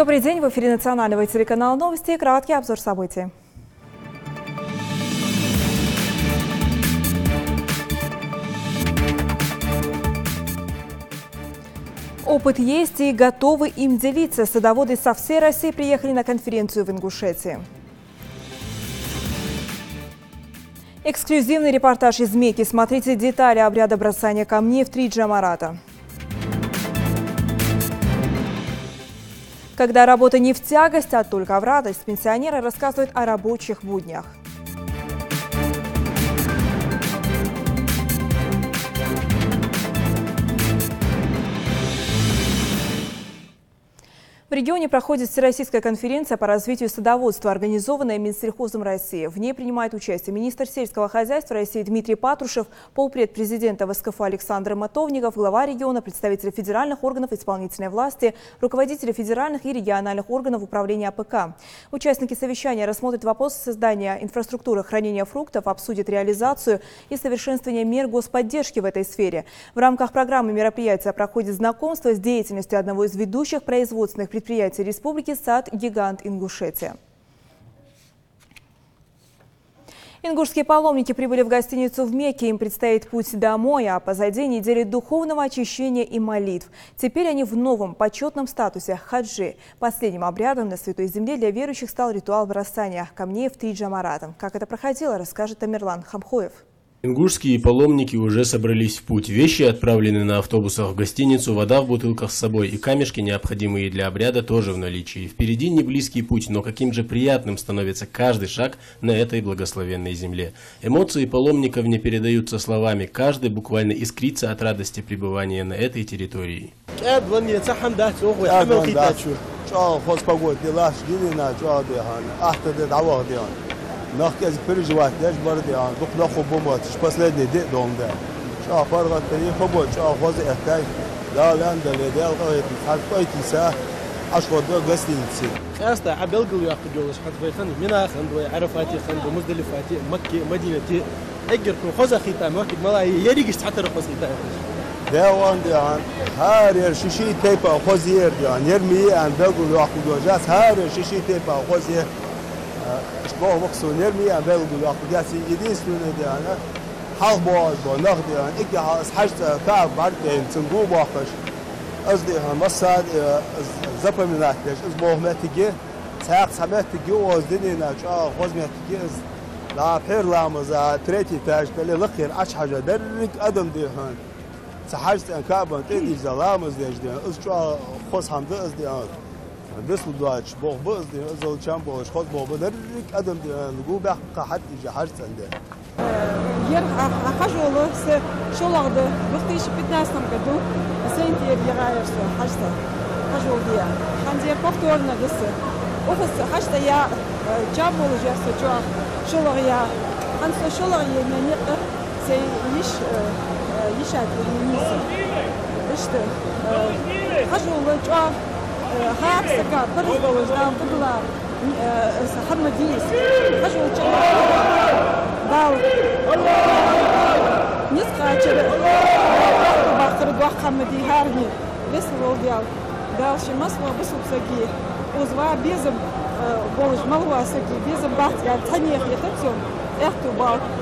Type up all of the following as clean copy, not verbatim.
Добрый день, в эфире национального телеканала «Новости» и краткий обзор событий. Опыт есть и готовы им делиться. Садоводы со всей России приехали на конференцию в Ингушетии. Эксклюзивный репортаж из Мекки. Смотрите детали обряда бросания камней в 3 Джамарата. Когда работа не в тягость, а только в радость, пенсионеры рассказывают о рабочих буднях. В регионе проходит Всероссийская конференция по развитию садоводства, организованная Минсельхозом России. В ней принимает участие министр сельского хозяйства России Дмитрий Патрушев, полпред президента ВСКФ Александр Матовников, глава региона, представители федеральных органов исполнительной власти, руководители федеральных и региональных органов управления АПК. Участники совещания рассмотрят вопросы создания инфраструктуры хранения фруктов, обсудят реализацию и совершенствование мер господдержки в этой сфере. В рамках программы мероприятия проходит знакомство с деятельностью одного из ведущих производственных предприятий республики «Сад-гигант Ингушетия». Ингушские паломники прибыли в гостиницу в Мекке. Им предстоит путь домой, а позади недели духовного очищения и молитв. Теперь они в новом почетном статусе – хаджи. Последним обрядом на Святой Земле для верующих стал ритуал бросания камней в 3 Джамарата. Как это проходило, расскажет Тамерлан Хамхоев. Ингушские паломники уже собрались в путь. Вещи отправлены на автобусах в гостиницу, вода в бутылках с собой и камешки, необходимые для обряда, тоже в наличии. Впереди не близкий путь, но каким же приятным становится каждый шаг на этой благословенной земле. Эмоции паломников не передаются словами. Каждый буквально искрится от радости пребывания на этой территории. Нахкез переживать, я же бардиан, дух наху бумат, последний день дом да. Шо паргат пере хобот, шо хозе этай, да ландале, да алгает, хатпайти са, аш хода гостиницы. Аста абелгал яхтугулаш хатбайхан, минахан, عرفاتي خان, مزدلفاتي, مكة, مدينتي, أجركم خوزا ختام, وقت ملا يريجش حتى رخص ختام. ده وانديان، هارير شيشي تيبا خوزير ديان، يرمي عن بلغل يحتوجاس هارير شيشي تيبا خوزير. اشباه مقصود نرمي عن بلغ الواقعياتي يدين سنة ديانا حال بعض بناخد يعني إجا حاجة كعب بعد تنجو باقش أصدقها مصاد زبط من نحتاج أسبوع ما تجي ساق سمات تجي وزدني ناجا خوز ما تجي لا بحير لا مزا تريتي تاج تلي لخير أش حاجة درك أدم ديهان سحاجة أن كعب تدي زلامز ديج ديان أسجا خوز حمد أصدقها بس بدواتش بوه بس دي أزول كم بوش خد بوه بدرك أدم دي نقول بحق حد يجي حاجة عنده. ير حاجة س شو لغده وقتيش 15 году سنتي يغير سو حاجة وديا خنزير بختورنا بس وخس حاجة يا جابوا جالس جوا شو لغيا خنص شو لغيا منيق سي يشاد الميسي إشت حاجة ولا جوا هابسكا برضه وجدان بدلا محمد ديس حجو داو نسقى كده باخر دوا حمدي هارني بس ولديال دال شي مسوا بس بسقي وزوا بيزم بولج ملوا سقي بيزم بحث قال تنيخ يتبسم.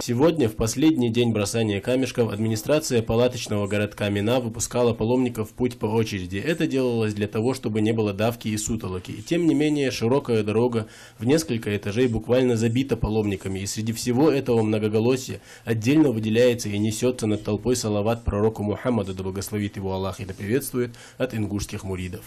Сегодня, в последний день бросания камешков, администрация палаточного городка Мина выпускала паломников в путь по очереди. Это делалось для того, чтобы не было давки и сутолоки. И тем не менее, широкая дорога в несколько этажей буквально забита паломниками. И среди всего этого многоголосия отдельно выделяется и несется над толпой салават пророку Мухаммаду, да благословит его Аллах и да приветствует, от ингушских муридов.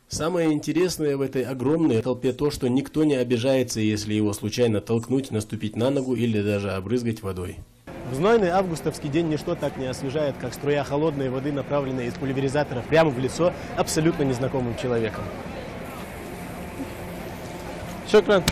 Самое интересное в этой огромной толпе то, что никто не обижается, если его случайно толкнуть, наступить на ногу или даже обрызгать водой. В знойный августовский день ничто так не освежает, как струя холодной воды, направленная из пульверизатора прямо в лицо абсолютно незнакомым человеком. Шокран.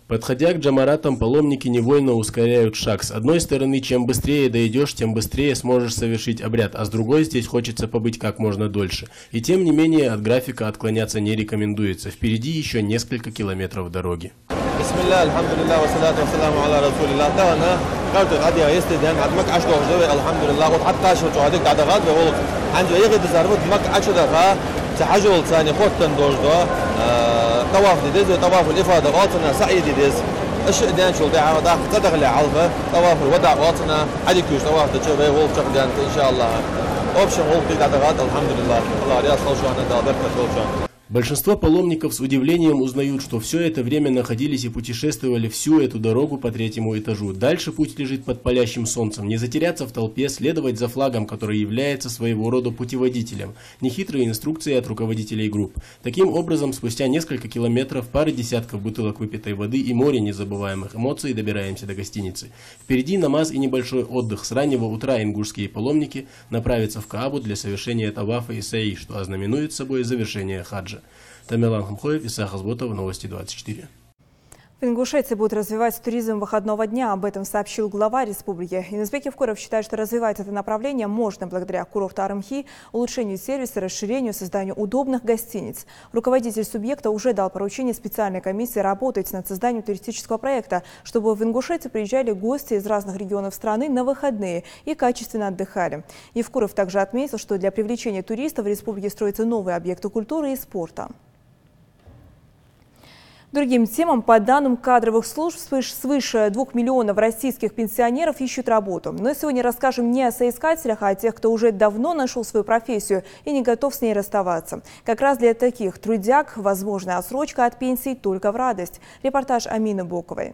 Подходя к джамаратам, паломники невольно ускоряют шаг. С одной стороны, чем быстрее дойдешь, тем быстрее сможешь совершить обряд, а с другой, здесь хочется побыть как можно дольше. И тем не менее, от графика отклоняться не рекомендуется. Впереди еще несколько километров дороги. Bismillah, alhamdulillah, wa salatu wa salamu ala rasulillah. Tawna قلت غادي يستدان عند مك عشرة وجوي الحمد لله وحتى شو تعدك بعد غاد بقول عنده يجي تزاربت مك عشرة غا تحجول ثاني خد تندوج ده طواف ديز طواف الإفادة غاطنا سعيد ديز إيش دان شو ده ضاق تدخل علفة طواف الوداع غاطنا عادي كوش طواف تجربة هو شغلان إن شاء الله أوبشن هو بعد غاد الحمد لله الله رياض خلصوا عنا ده بركة خلصوا. Большинство паломников с удивлением узнают, что все это время находились и путешествовали всю эту дорогу по третьему этажу. Дальше путь лежит под палящим солнцем. Не затеряться в толпе, следовать за флагом, который является своего рода путеводителем. Нехитрые инструкции от руководителей групп. Таким образом, спустя несколько километров, пары десятков бутылок выпитой воды и море незабываемых эмоций добираемся до гостиницы. Впереди намаз и небольшой отдых. С раннего утра ингушские паломники направятся в Каабу для совершения тавафа и саи, что ознаменует собой завершение хаджа. Тамерлан Хамхоев, Исах Азботов, Новости 24. В Ингушетии будет развиваться туризм выходного дня. Об этом сообщил глава республики. Инызбек Евкуров считает, что развивать это направление можно благодаря курорту Арымхи, улучшению сервиса, расширению, созданию удобных гостиниц. Руководитель субъекта уже дал поручение специальной комиссии работать над созданием туристического проекта, чтобы в Ингушетию приезжали гости из разных регионов страны на выходные и качественно отдыхали. Евкуров также отметил, что для привлечения туристов в республике строятся новые объекты культуры и спорта. Другим темам, по данным кадровых служб, свыше 2 миллионов российских пенсионеров ищут работу. Но сегодня расскажем не о соискателях, а о тех, кто уже давно нашел свою профессию и не готов с ней расставаться. Как раз для таких трудяг возможна отсрочка от пенсии только в радость. Репортаж Амины Боковой.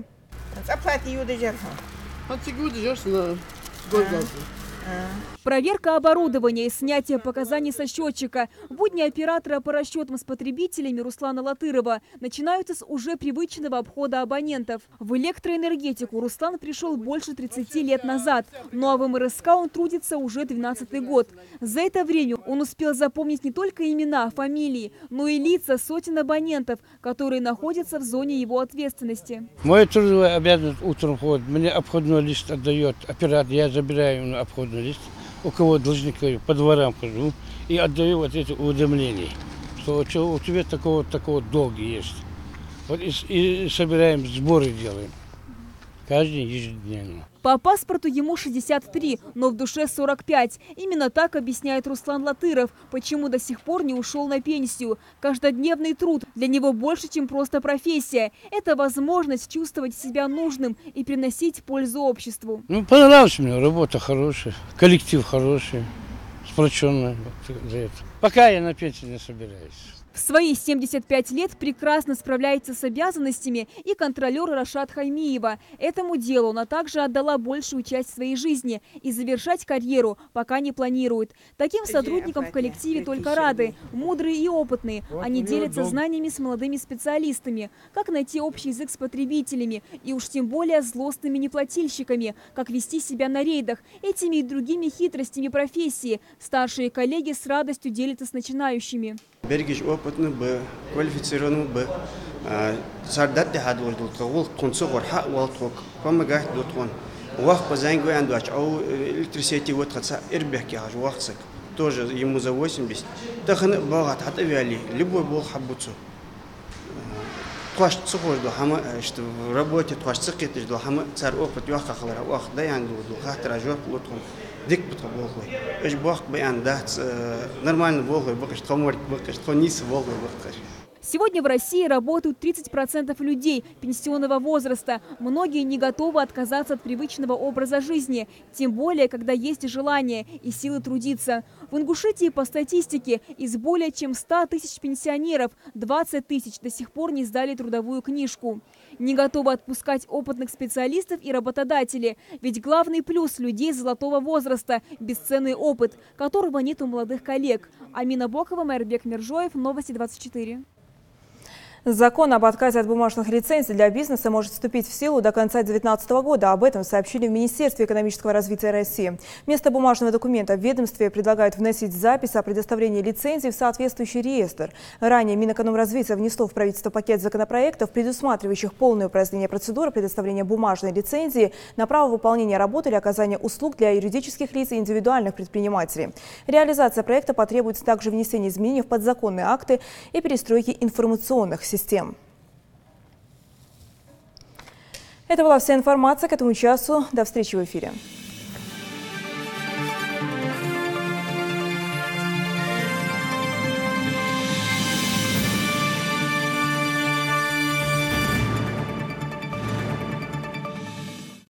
Проверка оборудования и снятие показаний со счетчика. Будни оператора по расчетам с потребителями Руслана Латырова начинаются с уже привычного обхода абонентов. В электроэнергетику Руслан пришел больше 30 лет назад, ну а в МРСК он трудится уже 12-й год. За это время он успел запомнить не только имена, фамилии, но и лица сотен абонентов, которые находятся в зоне его ответственности. Мой трудовой обязанность утром ходит. Мне обходной лист отдает оператор, я забираю обходной лист. У кого должника по дворам хожу и отдаю вот эти уведомления, что у тебя такого долга есть. Вот и собираем, сборы делаем. Каждый ежедневно. По паспорту ему 63, но в душе 45. Именно так объясняет Руслан Латыров, почему до сих пор не ушел на пенсию. Каждодневный труд для него больше, чем просто профессия. Это возможность чувствовать себя нужным и приносить пользу обществу. Ну, понравилась мне, работа хорошая, коллектив хороший, сплоченный. Пока я на пенсию не собираюсь. В свои 75 лет прекрасно справляется с обязанностями и контролер Рашат Хаймиева. Этому делу она также отдала большую часть своей жизни и завершать карьеру пока не планирует. Таким сотрудникам в коллективе только рады. Мудрые и опытные. Они делятся знаниями с молодыми специалистами. Как найти общий язык с потребителями и уж тем более злостными неплательщиками. Как вести себя на рейдах. Этими и другими хитростями профессии старшие коллеги с радостью делятся с начинающими. Бергиш опытный бы, квалифицированный бы, сардат дехадвор дултгул, концов орха волтвок, помогает дутвон. Вах по зангу андуач, ау электрисети вот хотя ирбехки аж вахсак, тоже ему за 80. Тахны багат хата вяли, любой бол хабуцу. Тваш цухор до хама, что в работе тваш цикетиш до хама, цар опыт ваха хлара, вах даян до хатра жор лутвон. Дик потом эш бах баян дат нормально волгой бакаш томорик бакаш тонис волгой бакаш. Сегодня в России работают 30% людей пенсионного возраста. Многие не готовы отказаться от привычного образа жизни, тем более, когда есть желание и силы трудиться. В Ингушетии, по статистике, из более чем 100 тысяч пенсионеров 20 тысяч до сих пор не сдали трудовую книжку. Не готовы отпускать опытных специалистов и работодатели. Ведь главный плюс людей золотого возраста – бесценный опыт, которого нет у молодых коллег. Амина Бокова, Майрбек Миржоев, Новости 24. Закон об отказе от бумажных лицензий для бизнеса может вступить в силу до конца 2019 года. Об этом сообщили в Министерстве экономического развития России. Вместо бумажного документа в ведомстве предлагают вносить запись о предоставлении лицензий в соответствующий реестр. Ранее Минэкономразвития внесло в правительство пакет законопроектов, предусматривающих полное упразднение процедуры предоставления бумажной лицензии на право выполнения работы или оказания услуг для юридических лиц и индивидуальных предпринимателей. Реализация проекта потребует также внесения изменений в подзаконные акты и перестройки информационных систем. Это была вся информация к этому часу. До встречи в эфире.